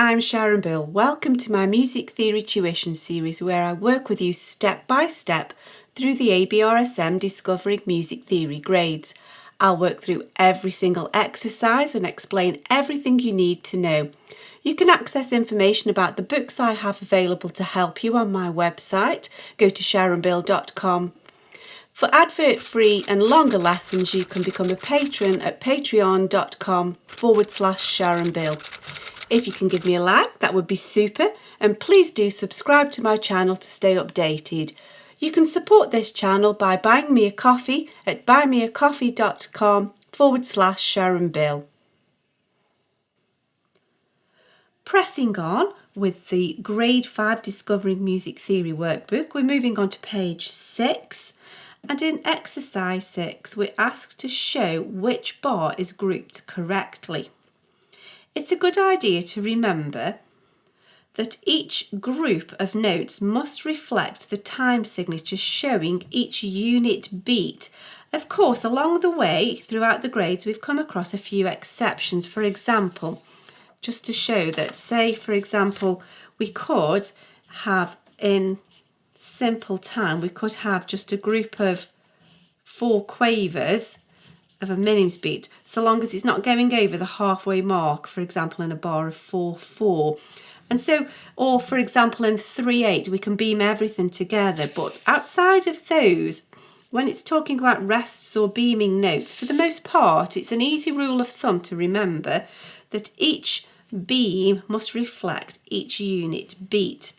I'm Sharon Bill. Welcome to my Music Theory Tuition series where I work with you step by step through the ABRSM Discovering Music Theory grades. I'll work through every single exercise and explain everything you need to know. You can access information about the books I have available to help you on my website. Go to sharonbill.com. For advert-free and longer lessons, you can become a patron at patreon.com/SharonBill. If you can give me a like, that would be super, and please do subscribe to my channel to stay updated. You can support this channel by buying me a coffee at buymeacoffee.com/SharonBill. Pressing on with the Grade 5 Discovering Music Theory workbook, we're moving on to page 6. And in exercise 6, we're asked to show which bar is grouped correctly. It's a good idea to remember that each group of notes must reflect the time signature showing each unit beat. Of course, along the way, throughout the grades, we've come across a few exceptions. For example, just to show that, say, for example, we could have in simple time, we could have just a group of 4 quavers of a minims beat, so long as it's not going over the halfway mark, for example, in a bar of 4/4. And so, or for example, in 3/8, we can beam everything together. But outside of those, when it's talking about rests or beaming notes, for the most part, it's an easy rule of thumb to remember that each beam must reflect each unit beat.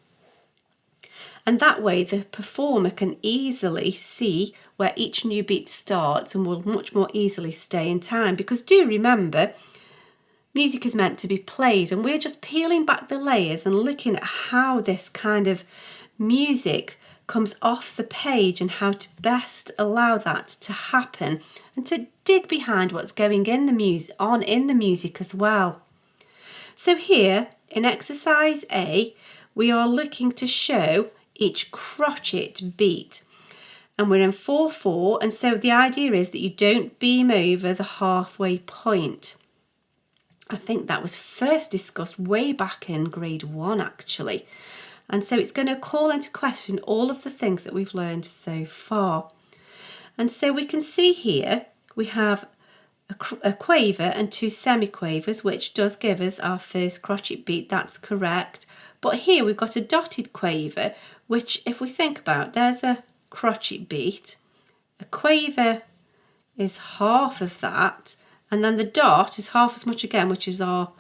And that way the performer can easily see where each new beat starts and will much more easily stay in time. Because do remember, music is meant to be played, and we're just peeling back the layers and looking at how this kind of music comes off the page and how to best allow that to happen and to dig behind what's going in the music as well. So here in exercise A, we are looking to show each crotchet beat, and we're in 4/4, and so the idea is that you don't beam over the halfway point. I think that was first discussed way back in grade 1 actually, and so it's going to call into question all of the things that we've learned so far. And so we can see here we have a quaver and 2 semiquavers, which does give us our first crotchet beat. That's correct. But here we've got a dotted quaver, which if we think about, there's a crotchet beat, a quaver is half of that, and then the dot is half as much again, which is our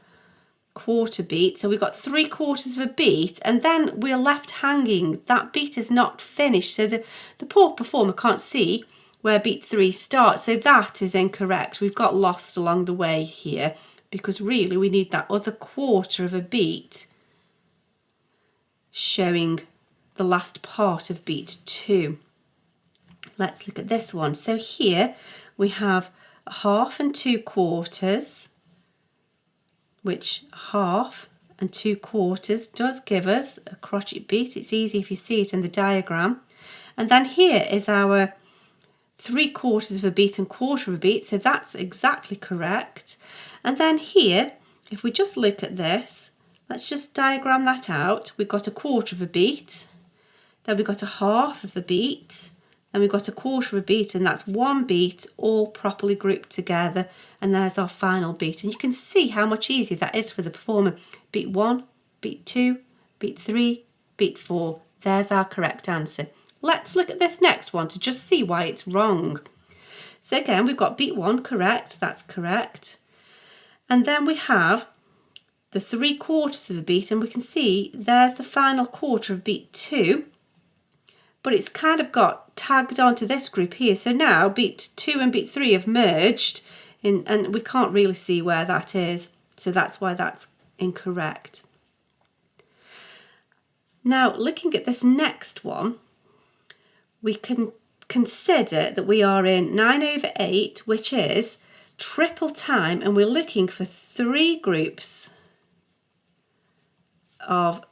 quarter beat. So we've got 3/4 of a beat, and then we're left hanging. That beat is not finished, so the poor performer can't see where beat 3 starts, so that is incorrect. We've got lost along the way here, because really we need that other quarter of a beat showing the last part of beat 2. Let's look at this one. So here we have a half and 2/4, which half and 2/4 does give us a crotchet beat. It's easy if you see it in the diagram. And then here is our 3/4 of a beat and quarter of a beat, so that's exactly correct. And then here, if we just look at this, let's just diagram that out. We've got a quarter of a beat, then we've got a half of a beat, then we've got a quarter of a beat, and that's one beat all properly grouped together, and there's our final beat. And you can see how much easier that is for the performer. Beat 1, beat 2, beat 3, beat 4. There's our correct answer. Let's look at this next one to just see why it's wrong. So again, we've got beat 1 correct, that's correct. And then we have the 3/4 of a beat, and we can see there's the final quarter of beat 2, but it's kind of got tagged onto this group here. So now beat 2 and beat 3 have merged, and we can't really see where that is. So that's why that's incorrect. Now, looking at this next one, we can consider that we are in 9/8, which is triple time, and we're looking for 3 groups of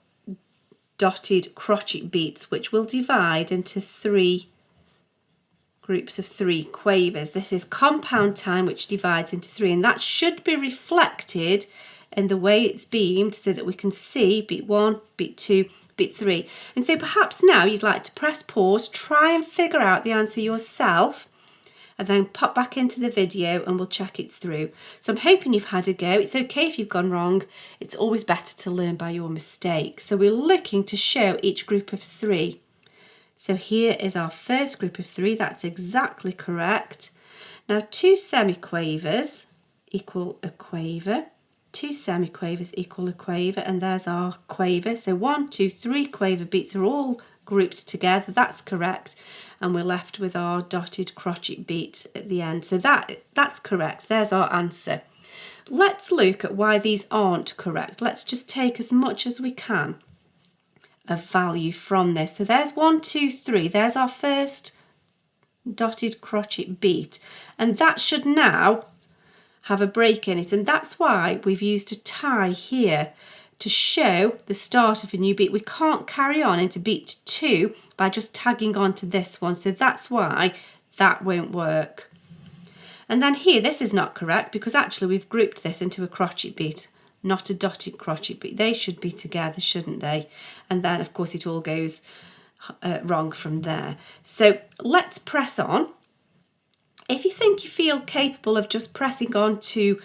dotted crotchet beats, which will divide into 3 groups of 3 quavers. This is compound time, which divides into 3, and that should be reflected in the way it's beamed so that we can see beat 1, beat 2, beat 3. And so perhaps now you'd like to press pause, try and figure out the answer yourself, and then pop back into the video and we'll check it through. So I'm hoping you've had a go. It's okay if you've gone wrong. It's always better to learn by your mistakes. So we're looking to show each group of 3. So here is our first group of 3. That's exactly correct. Now 2 semiquavers equal a quaver. 2 semiquavers equal a quaver, and there's our quaver. So 1, 2, 3 quaver beats are all grouped together. That's correct, and we're left with our dotted crotchet beat at the end. So that's correct. There's our answer. Let's look at why these aren't correct. Let's just take as much as we can of value from this. So there's 1, 2, 3. There's our first dotted crotchet beat, and that should now have a break in it, and that's why we've used a tie here to show the start of a new beat. We can't carry on into beat 2 by just tagging on to this one, so that's why that won't work. And then here, this is not correct because actually we've grouped this into a crotchet beat, not a dotted crochet beat. They should be together, shouldn't they? And then of course it all goes wrong from there. So let's press on. If you think you feel capable of just pressing on to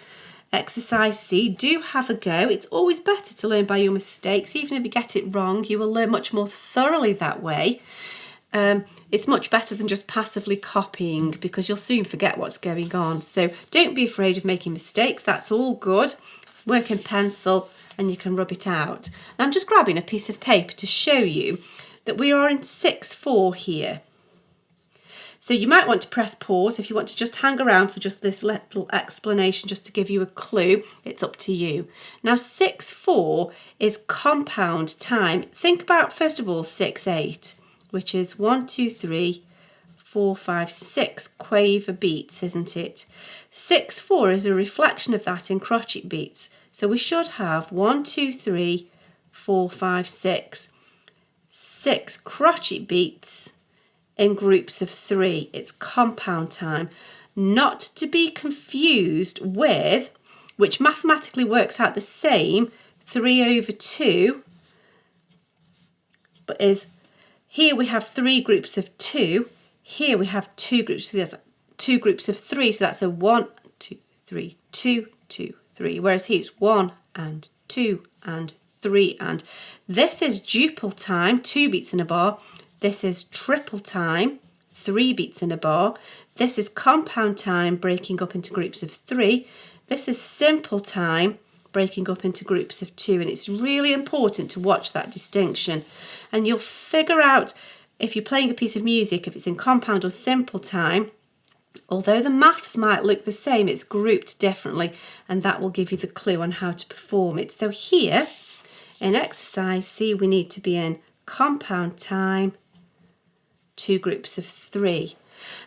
exercise C, do have a go. It's always better to learn by your mistakes. Even if you get it wrong, you will learn much more thoroughly that way. It's much better than just passively copying because you'll soon forget what's going on. So don't be afraid of making mistakes. That's all good. Work in pencil and you can rub it out. And I'm just grabbing a piece of paper to show you that we are in 6/4 here. So you might want to press pause if you want to just hang around for just this little explanation just to give you a clue. It's up to you. Now 6/4 is compound time. Think about first of all 6/8, which is 1, 2, 3, 4, 5, 6 quaver beats, isn't it? 6/4 is a reflection of that in crotchet beats. So we should have 1, 2, 3, 4, 5, 6 crotchet beats in groups of 3. It's compound time, not to be confused with, which mathematically works out the same, 3/2, but is here we have 3 groups of 2, here we have 2 groups, so there's 2 groups of 3, so that's a 1, 2, 3, 2, 2, 3, whereas here it's 1 and 2 and 3, and this is duple time, 2 beats in a bar. This is triple time, 3 beats in a bar. This is compound time, breaking up into groups of 3. This is simple time, breaking up into groups of 2. And it's really important to watch that distinction. And you'll figure out if you're playing a piece of music, if it's in compound or simple time, although the maths might look the same, it's grouped differently. And that will give you the clue on how to perform it. So here, in exercise C, we need to be in compound time, 2 groups of 3.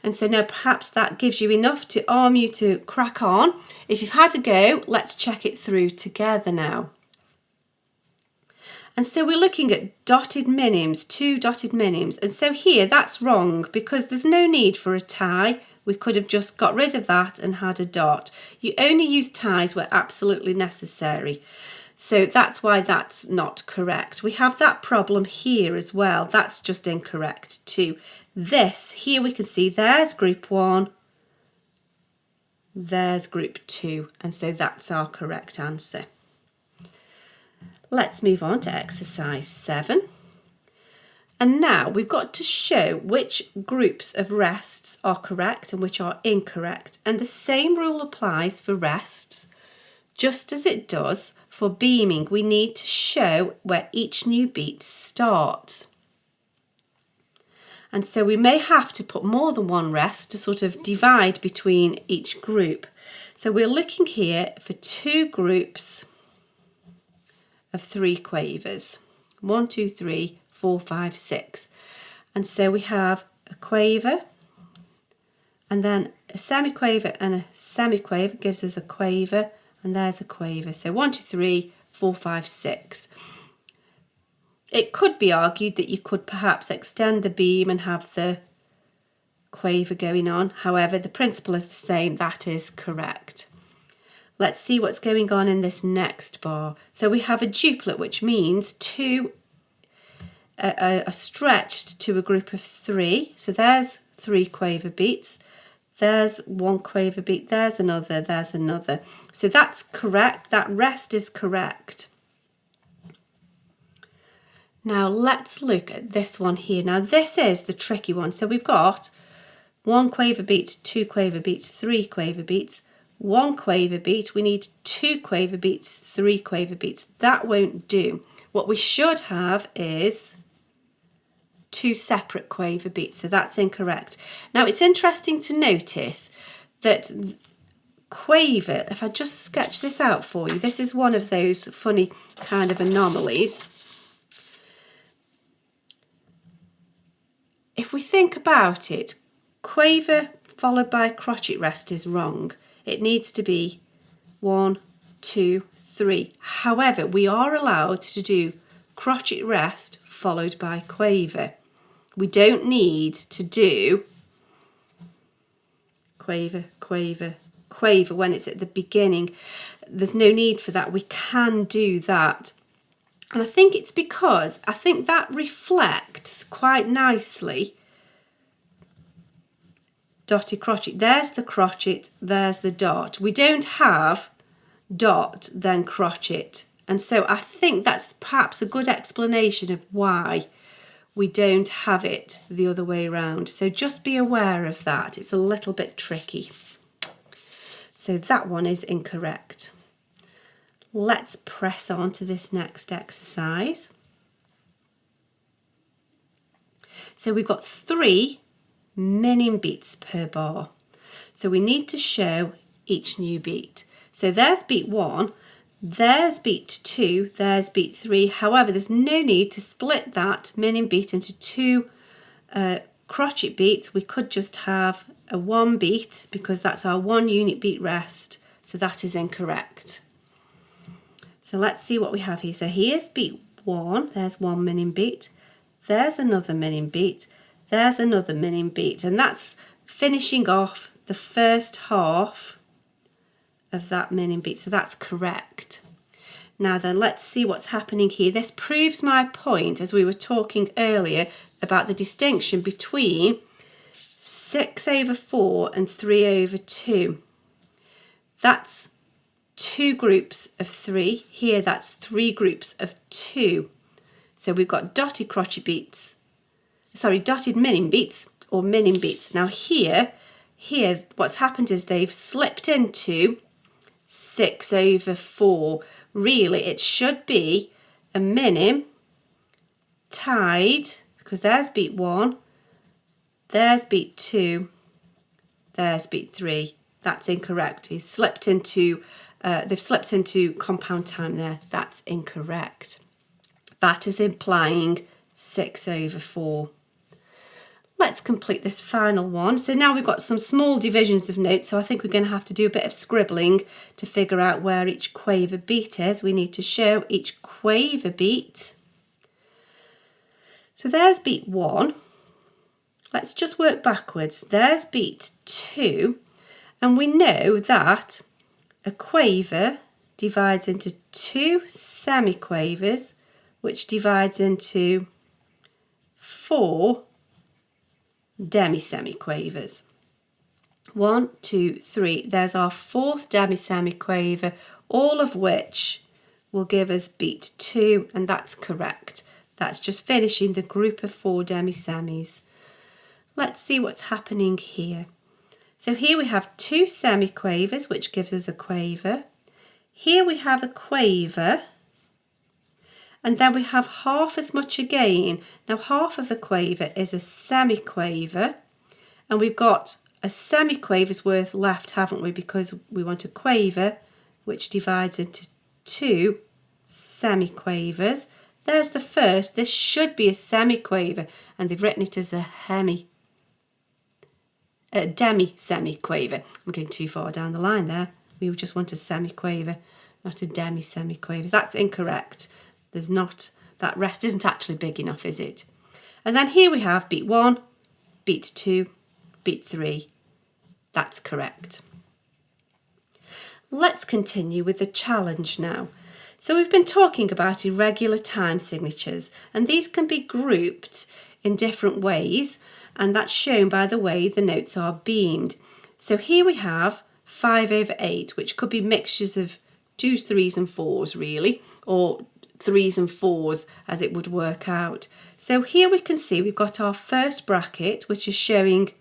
And so now perhaps that gives you enough to arm you to crack on. If you've had a go, let's check it through together now. And so we're looking at dotted minims, 2 dotted minims. And so here that's wrong because there's no need for a tie. We could have just got rid of that and had a dot. You only use ties where absolutely necessary. So that's why that's not correct. We have that problem here as well. That's just incorrect too. This, here we can see there's group 1, there's group 2, and so that's our correct answer. Let's move on to exercise 7. And now we've got to show which groups of rests are correct and which are incorrect. And the same rule applies for rests, just as it does for beaming. We need to show where each new beat starts. And so we may have to put more than one rest to sort of divide between each group. So we're looking here for 2 groups of 3 quavers. 1, 2, 3, 4, 5, 6. And so we have a quaver, and then a semiquaver and a semiquaver gives us a quaver, and there's a quaver. So 1, 2, 3, 4, 5, 6. It could be argued that you could perhaps extend the beam and have the quaver going on. However, the principle is the same. That is correct. Let's see what's going on in this next bar. So we have a duplet, which means two are stretched to a group of three. So there's three quaver beats. There's one quaver beat. There's another. There's another. So that's correct. That rest is correct. Now let's look at this one here. Now this is the tricky one. So we've got one quaver beat, two quaver beats, three quaver beats, one quaver beat. We need two quaver beats, three quaver beats. That won't do. What we should have is two separate quaver beats. So that's incorrect. Now it's interesting to notice that quaver, if I just sketch this out for you, this is one of those funny kind of anomalies. If we think about it, quaver followed by crotchet rest is wrong. It needs to be 1, 2, 3. However, we are allowed to do crotchet rest followed by quaver. We don't need to do quaver, quaver, quaver when it's at the beginning. There's no need for that. We can do that. And I think it's because I think that reflects quite nicely dotted crochet. There's the crochet, there's the dot. We don't have dot, then crochet. And so I think that's perhaps a good explanation of why we don't have it the other way around. So just be aware of that. It's a little bit tricky. So that one is incorrect. Let's press on to this next exercise. So we've got 3 minim beats per bar. So we need to show each new beat. So there's beat 1, there's beat 2, there's beat 3. However, there's no need to split that minim beat into 2 crochet beats. We could just have a 1 beat because that's our 1 unit beat rest. So that is incorrect. So let's see what we have here. So here's beat 1, there's 1 minim beat, there's another minim beat, there's another minim beat, and that's finishing off the first half of that minim beat. So that's correct. Now then, let's see what's happening here. This proves my point as we were talking earlier about the distinction between 6/4 and 3/2. That's 2 groups of 3. Here that's 3 groups of 2. So we've got dotted crochet beats, dotted minim beats or minim beats. Now here what's happened is they've slipped into 6/4. Really it should be a minim tied, because there's beat 1, there's beat 2, there's beat 3. That's incorrect. They've slipped into compound time there. That's incorrect. That is implying 6/4. Let's complete this final one. So now we've got some small divisions of notes, so I think we're going to have to do a bit of scribbling to figure out where each quaver beat is. We need to show each quaver beat. So there's beat 1. Let's just work backwards. There's beat 2, and we know that a quaver divides into 2 semiquavers, which divides into 4 demi-semiquavers. 1, 2, 3. There's our 4th demi-semiquaver, all of which will give us beat 2, and that's correct. That's just finishing the group of 4 demi-semis. Let's see what's happening here. So here we have 2 semiquavers, which gives us a quaver. Here we have a quaver, and then we have half as much again. Now half of a quaver is a semiquaver, and we've got a semiquaver's worth left, haven't we? Because we want a quaver which divides into 2 semiquavers. There's the first. This should be a semiquaver, and they've written it as a demi-semiquaver. I'm going too far down the line there. We just want a semiquaver, not a demi-semiquaver. That's incorrect. There's not, that rest isn't actually big enough, is it? And then here we have beat 1, beat 2, beat 3. That's correct. Let's continue with the challenge now. So we've been talking about irregular time signatures, and these can be grouped in different ways, and that's shown by the way the notes are beamed. So here we have 5/8, which could be mixtures of 2s, 3s and 4s really, or 3s and 4s as it would work out. So here we can see we've got our first bracket, which is showing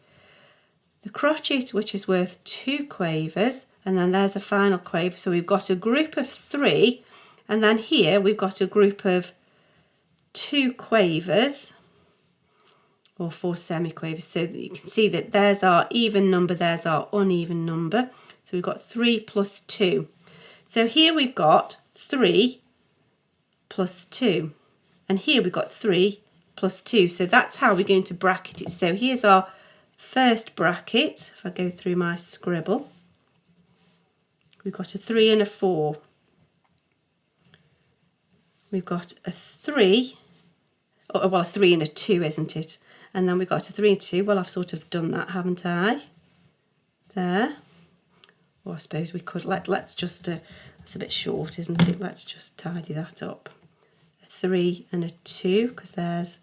the crotchet, which is worth 2 quavers, and then there's a final quaver. So we've got a group of 3, and then here we've got a group of 2 quavers or 4 semiquavers. So that you can see that there's our even number, there's our uneven number. So we've got 3 plus 2. So here we've got 3 plus 2, and here we've got 3 plus 2. So that's how we're going to bracket it. So here's our first bracket. If I go through my scribble, we've got a 3 and a 4. We've got a 3, well, a 3 and a 2, isn't it? And then we've got a 3 and 2. Well, I've sort of done that, haven't I? There. Or I suppose we could, let's just, that's a bit short, isn't it? Let's just tidy that up. A 3 and a 2, because there's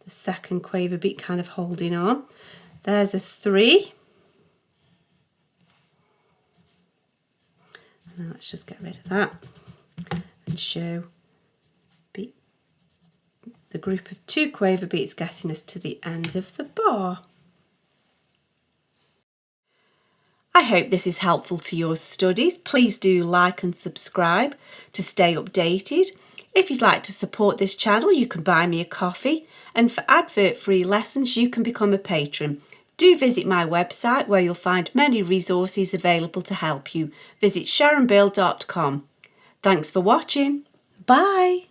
the second quaver beat kind of holding on. There's a 3. And then let's just get rid of that and show the group of 2 quaver beats getting us to the end of the bar. I hope this is helpful to your studies. Please do like and subscribe to stay updated. If you'd like to support this channel, you can buy me a coffee, and for advert-free lessons you can become a patron. Do visit my website where you'll find many resources available to help you. Visit sharonbill.com. Thanks for watching. Bye.